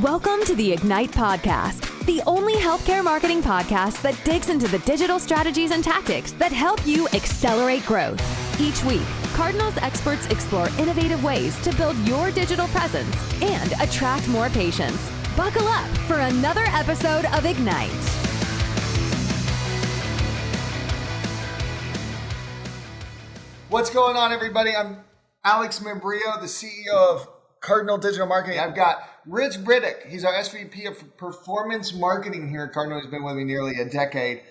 Welcome to the Ignite Podcast, the only healthcare marketing podcast that digs into the digital strategies and tactics that help you accelerate growth. Each week, Cardinal's experts explore innovative ways to build your digital presence and attract more patients. Buckle up for another episode of Ignite. What's going on, everybody? I'm Alex Memrbillo, the CEO of Cardinal Digital Marketing. I've got Rich Briddock. He's our SVP of Performance Marketing here at Cardinal. He's been with me nearly a decade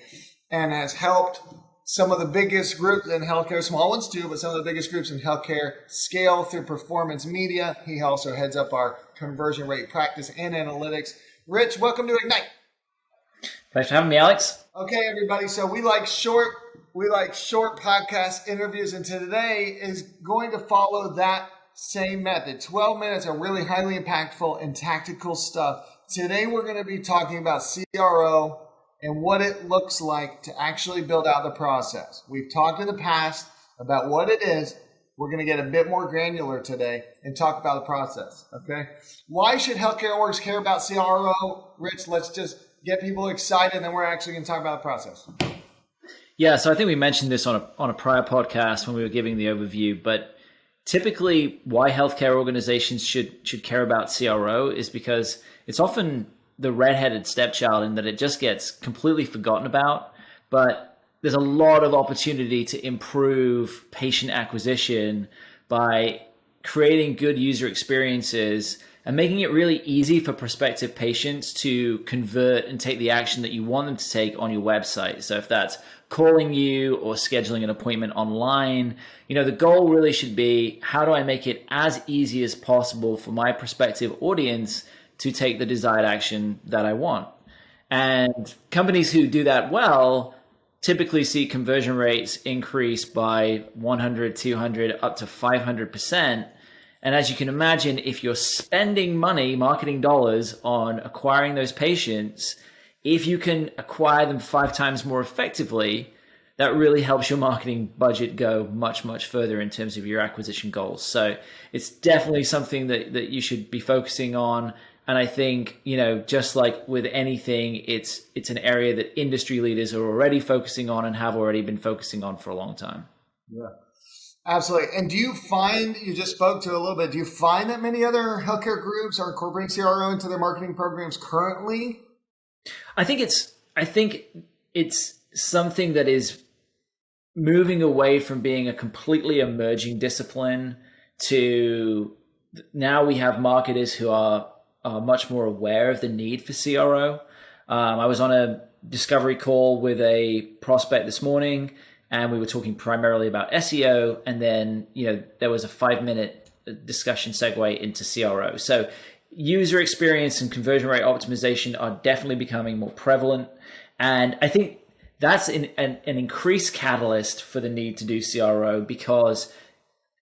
and has helped some of the biggest groups in healthcare, small ones too, but some of the biggest groups in healthcare scale through performance media. He also heads up our conversion rate practice and analytics. Rich, welcome to Ignite. Thanks for having me, Alex. Okay, everybody. So we like short podcast interviews, and today is going to follow that same method. 12 minutes of really highly impactful and tactical stuff. Today we're going to be talking about CRO and what it looks like to actually build out the process. We've talked in the past about what it is. We're going to get a bit more granular today and talk about the process. Okay. Why should healthcare orgs care about CRO? Rich, let's just get people excited, and then we're actually going to talk about the process. Yeah, so I think we mentioned this on a prior podcast when we were giving the overview, but typically why healthcare organizations should care about CRO is because it's often the redheaded stepchild in that it just gets completely forgotten about, but there's a lot of opportunity to improve patient acquisition by creating good user experiences and making it really easy for prospective patients to convert and take the action that you want them to take on your website. So if that's calling you or scheduling an appointment online, the goal really should be, how do I make it as easy as possible for my prospective audience to take the desired action that I want? And companies who do that well typically see conversion rates increase by 100, 200, up to 500%. And as you can imagine, if you're spending money, marketing dollars on acquiring those patients, if you can acquire them 5 times more effectively, that really helps your marketing budget go much, much further in terms of your acquisition goals. So it's definitely something that you should be focusing on. And I think, just like with anything, it's an area that industry leaders are already focusing on and have already been focusing on for a long time. Yeah. Absolutely. And do you find, you just spoke to a little bit, do you find that many other healthcare groups are incorporating CRO into their marketing programs currently? I think it's something that is moving away from being a completely emerging discipline to now we have marketers who are much more aware of the need for CRO. I was on a discovery call with a prospect this morning, and we were talking primarily about SEO, and then there was a 5-minute discussion segue into CRO. So user experience and conversion rate optimization are definitely becoming more prevalent, and I think that's an increased catalyst for the need to do CRO, because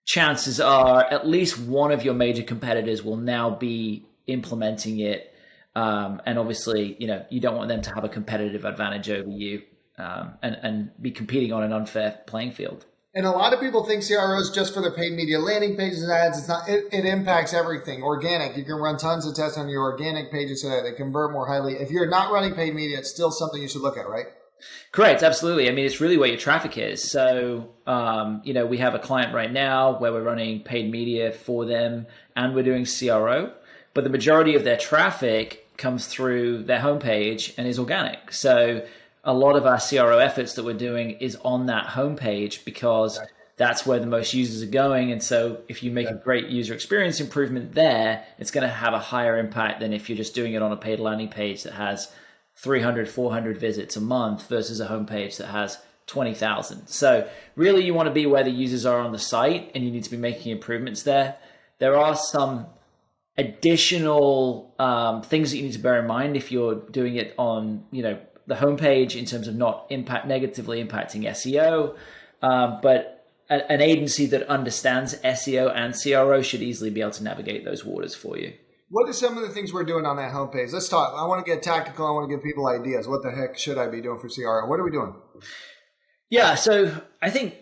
chances are at least one of your major competitors will now be implementing it, and obviously you don't want them to have a competitive advantage over you. And be competing on an unfair playing field. And a lot of people think CRO is just for the paid media landing pages and ads. It's not. It impacts everything. Organic. You can run tons of tests on your organic pages so that they convert more highly. If you're not running paid media, it's still something you should look at, right? Correct. Absolutely. I mean, it's really where your traffic is. So, we have a client right now where we're running paid media for them and we're doing CRO, but the majority of their traffic comes through their homepage and is organic. So a lot of our CRO efforts that we're doing is on that homepage because that's where the most users are going. And so if you make a great user experience improvement there, it's going to have a higher impact than if you're just doing it on a paid landing page that has 300, 400 visits a month versus a homepage that has 20,000. So really you want to be where the users are on the site, and you need to be making improvements there. There are some additional things that you need to bear in mind if you're doing it on, the homepage in terms of not negatively impacting SEO, but an agency that understands SEO and CRO should easily be able to navigate those waters for you. What are some of the things we're doing on that homepage? Let's talk. I want to get tactical. I want to give people ideas. What the heck should I be doing for CRO? What are we doing? Yeah, so I think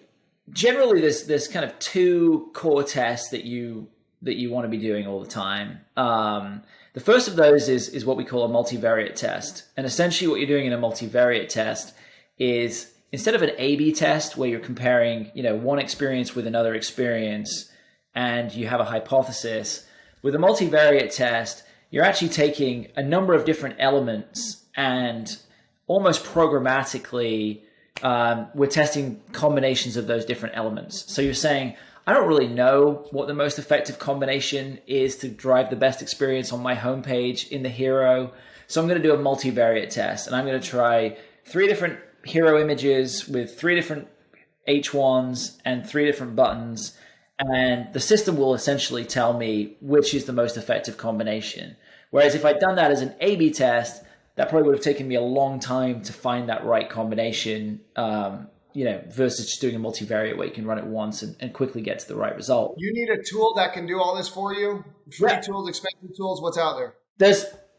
generally there's kind of 2 core tests that you that you want to be doing all the time. The first of those is what we call a multivariate test. And essentially what you're doing in a multivariate test is, instead of an A/B test where you're comparing, one experience with another experience and you have a hypothesis, with a multivariate test, you're actually taking a number of different elements and almost programmatically, we're testing combinations of those different elements. So you're saying, I don't really know what the most effective combination is to drive the best experience on my homepage in the hero. So I'm going to do a multivariate test, and I'm going to try 3 different hero images with 3 different H1s and 3 different buttons. And the system will essentially tell me which is the most effective combination. Whereas if I'd done that as an A/B test, that probably would have taken me a long time to find that right combination, versus just doing a multivariate where you can run it once and quickly get to the right result. You need a tool that can do all this for you? Free tools, expensive tools, what's out there?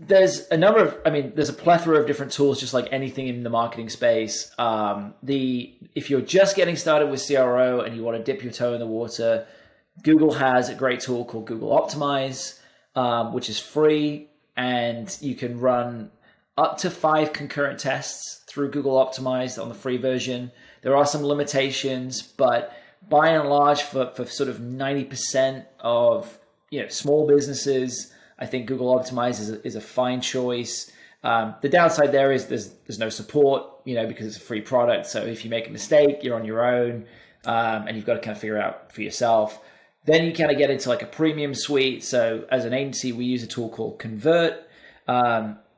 There's a number of, there's a plethora of different tools, just like anything in the marketing space. If you're just getting started with CRO and you want to dip your toe in the water, Google has a great tool called Google Optimize, which is free, and you can run up to 5 concurrent tests through Google Optimize on the free version. There are some limitations, but by and large, for sort of 90% of small businesses, I think Google Optimize is a fine choice. The downside there is there's no support, because it's a free product. So if you make a mistake, you're on your own, and you've got to kind of figure it out for yourself. Then you kind of get into like a premium suite. So as an agency, we use a tool called Convert.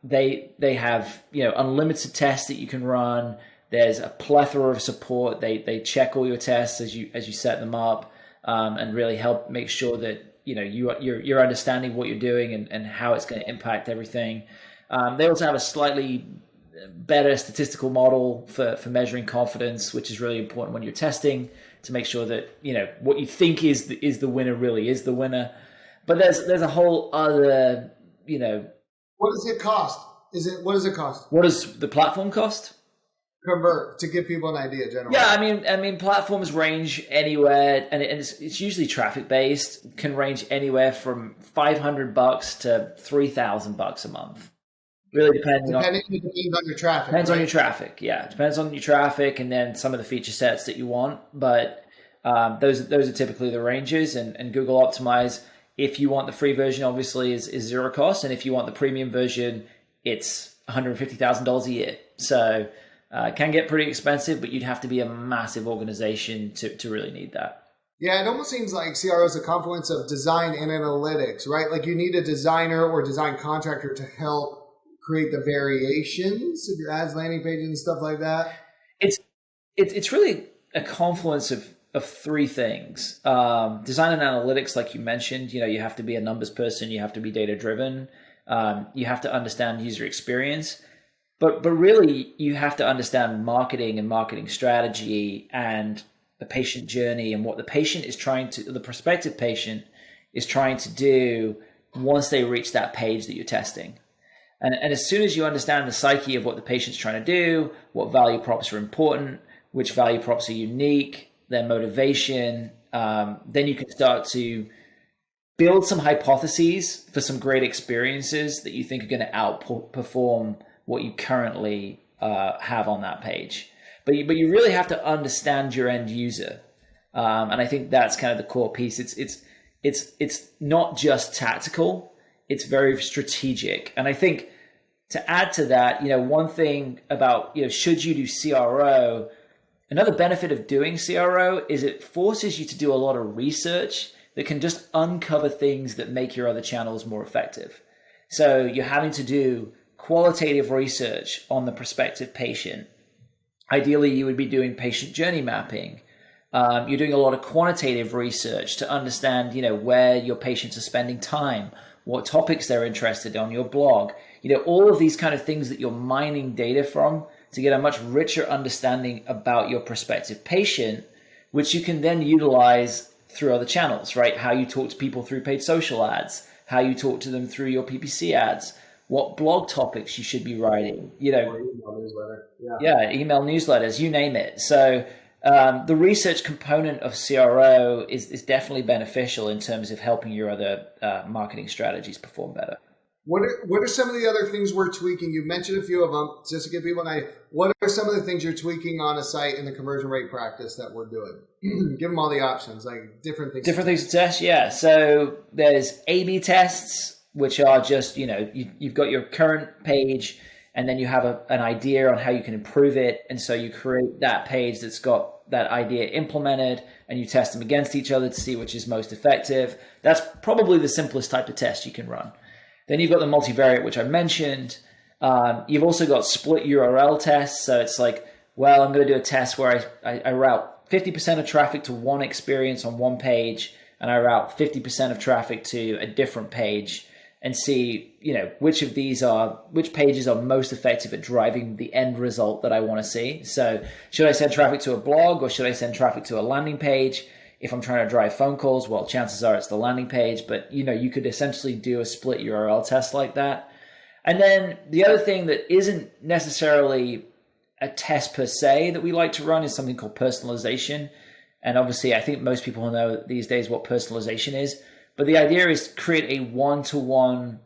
They have unlimited tests that you can run. There's a plethora of support. They check all your tests as you set them up, and really help make sure that you're understanding what you're doing and how it's going to impact everything. They also have a slightly better statistical model for measuring confidence, which is really important when you're testing, to make sure that what you think is the winner really is the winner. But there's a whole other What does it cost? What does it cost? What does the platform cost? Convert, to give people an idea generally. Yeah, I mean platforms range anywhere, and it's usually traffic based, can range anywhere from $500 to $3,000 a month. Really depends on your traffic. Depends on your traffic. Yeah, depends on your traffic, and then some of the feature sets that you want. But those are typically the ranges. And Google Optimize, if you want the free version, obviously is zero cost, and if you want the premium version, it's $150,000 a year. So it can get pretty expensive, but you'd have to be a massive organization to really need that. Yeah, it almost seems like CRO is a confluence of design and analytics, right? Like you need a designer or design contractor to help create the variations of your ads, landing pages, and stuff like that. It's really a confluence of 3 things. Design and analytics, like you mentioned, you have to be a numbers person, you have to be data driven, you have to understand user experience. But really, you have to understand marketing and marketing strategy and the patient journey and what the prospective patient is trying to do once they reach that page that you're testing. And as soon as you understand the psyche of what the patient's trying to do, what value props are important, which value props are unique, their motivation, then you can start to build some hypotheses for some great experiences that you think are going to outperform what you currently have on that page. But you really have to understand your end user, and I think that's kind of the core piece. It's not just tactical; it's very strategic. And I think to add to that, one thing about should you do CRO? Another benefit of doing CRO is it forces you to do a lot of research that can just uncover things that make your other channels more effective. So you're having to do qualitative research on the prospective patient. Ideally, you would be doing patient journey mapping. You're doing a lot of quantitative research to understand, where your patients are spending time, what topics they're interested in on your blog. All of these kind of things that you're mining data from to get a much richer understanding about your prospective patient, which you can then utilize through other channels, right? How you talk to people through paid social ads, how you talk to them through your PPC ads, what blog topics you should be writing, or email newsletter. Yeah, email newsletters, you name it. So the research component of CRO is definitely beneficial in terms of helping your other marketing strategies perform better. What are some of the other things we're tweaking? You mentioned a few of them, just to give people an idea. What are some of the things you're tweaking on a site in the conversion rate practice that we're doing? Give them all the options, like different things. Different things to test, yeah. So there's A/B tests, which are just, you've got your current page, and then you have an idea on how you can improve it. And so you create that page that's got that idea implemented, and you test them against each other to see which is most effective. That's probably the simplest type of test you can run. Then you've got the multivariate, which I mentioned. You've also got split URL tests. So it's like, well, I'm going to do a test where I route 50% of traffic to one experience on one page, and I route 50% of traffic to a different page, and see, which pages are most effective at driving the end result that I want to see. So should I send traffic to a blog, or should I send traffic to a landing page? If I'm trying to drive phone calls, well, chances are it's the landing page, but you could essentially do a split URL test like that. And then the other thing that isn't necessarily a test per se that we like to run is something called personalization. And obviously, I think most people know these days what personalization is. But the idea is to create a one-to-one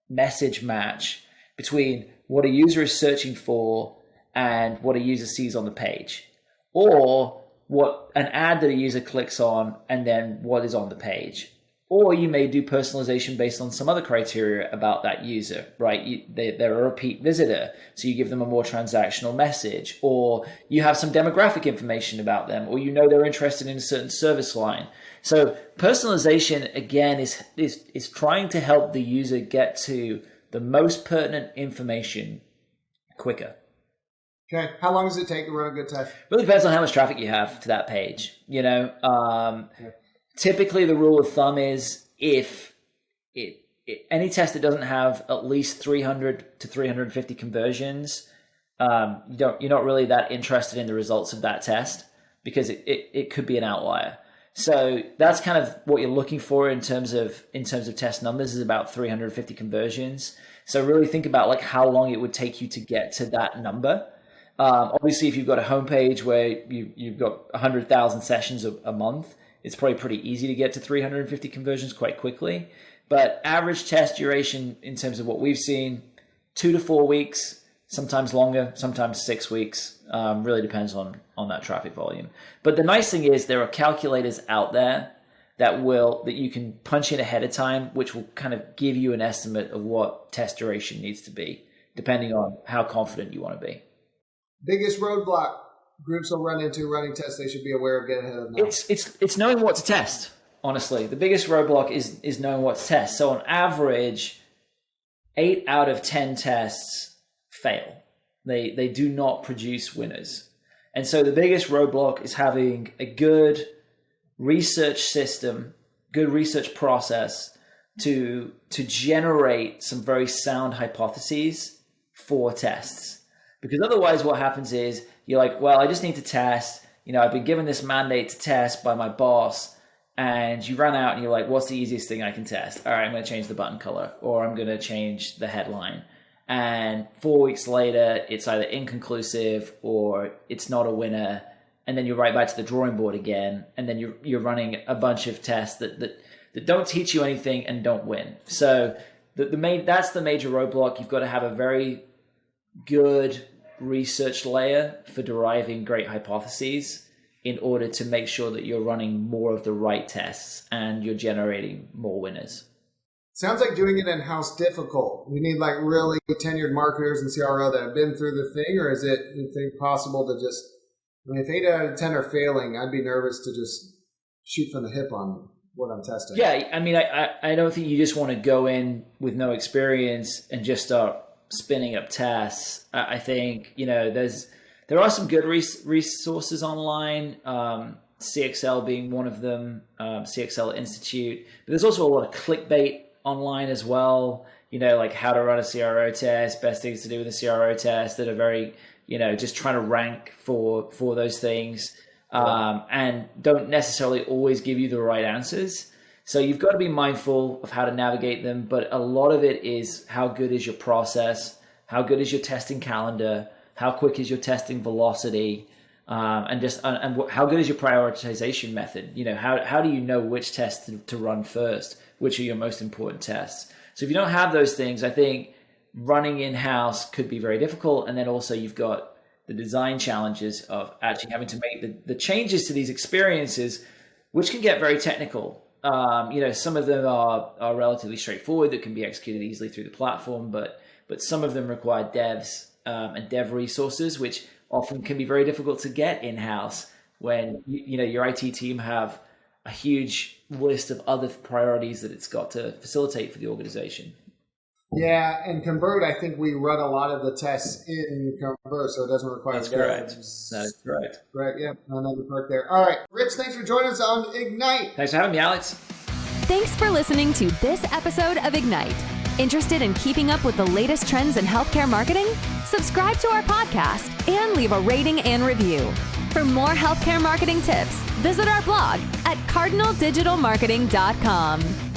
message match between what a user is searching for and what a user sees on the page, or what an ad that a user clicks on and then what is on the page. Or you may do personalization based on some other criteria about that user, right? They're a repeat visitor, so you give them a more transactional message, or you have some demographic information about them, or they're interested in a certain service line. So personalization, again, is trying to help the user get to the most pertinent information quicker. Okay. How long does it take to run a good test? Really depends on how much traffic you have to that page. Typically the rule of thumb is if any test that doesn't have at least 300 to 350 conversions, you're not really that interested in the results of that test, because it could be an outlier. So that's kind of what you're looking for in terms of test numbers, is about 350 conversions. So really think about like how long it would take you to get to that number. Obviously, if you've got a homepage where you've got 100,000 sessions a month, it's probably pretty easy to get to 350 conversions quite quickly. But average test duration in terms of what we've seen, 2 to 4 weeks, sometimes longer, sometimes 6 weeks. Really depends on that traffic volume. But the nice thing is there are calculators out there that you can punch in ahead of time, which will kind of give you an estimate of what test duration needs to be, depending on how confident you want to be. Biggest roadblock groups will run into running tests they should be aware of, get ahead of now? It's knowing what to test, honestly. The biggest roadblock is knowing what to test. So on average, 8 out of 10 tests fail. They do not produce winners. And so the biggest roadblock is having a good research system, good research process to generate some very sound hypotheses for tests. Because otherwise what happens is you're like, well, I just need to test. I've been given this mandate to test by my boss, and you run out and you're like, what's the easiest thing I can test? All right, I'm going to change the button color, or I'm going to change the headline. And 4 weeks later, it's either inconclusive or it's not a winner. And then you're right back to the drawing board again. And then you're running a bunch of tests that don't teach you anything and don't win. So that's the major roadblock. You've got to have a very good research layer for deriving great hypotheses in order to make sure that you're running more of the right tests and you're generating more winners. Sounds like doing it in-house difficult. You need like really tenured marketers and CRO that have been through the thing, or is it, you think, possible to just, if 8 out of 10 are failing, I'd be nervous to just shoot from the hip on what I'm testing. Yeah, I mean, I don't think you just want to go in with no experience and just start spinning up tests. I think, there are some good resources online, CXL being one of them, CXL Institute. But there's also a lot of clickbait online as well, like how to run a CRO test, best things to do with a CRO test, that are very, just trying to rank for those things, and don't necessarily always give you the right answers. So you've got to be mindful of how to navigate them, but a lot of it is how good is your process, how good is your testing calendar, how quick is your testing velocity, And how good is your prioritization method? How do you know which tests to run first? Which are your most important tests? So if you don't have those things, I think running in-house could be very difficult. And then also you've got the design challenges of actually having to make the changes to these experiences, which can get very technical. Some of them are relatively straightforward that can be executed easily through the platform, but some of them require devs and dev resources, which often can be very difficult to get in-house when your IT team have a huge list of other priorities that it's got to facilitate for the organization. Yeah, and Convert, I think we run a lot of the tests in Convert, so it doesn't require That's correct. That is correct. Right, yeah, another part there. All right, Rich, thanks for joining us on Ignite. Thanks for having me, Alex. Thanks for listening to this episode of Ignite. Interested in keeping up with the latest trends in healthcare marketing? Subscribe to our podcast and leave a rating and review. For more healthcare marketing tips, visit our blog at cardinaldigitalmarketing.com.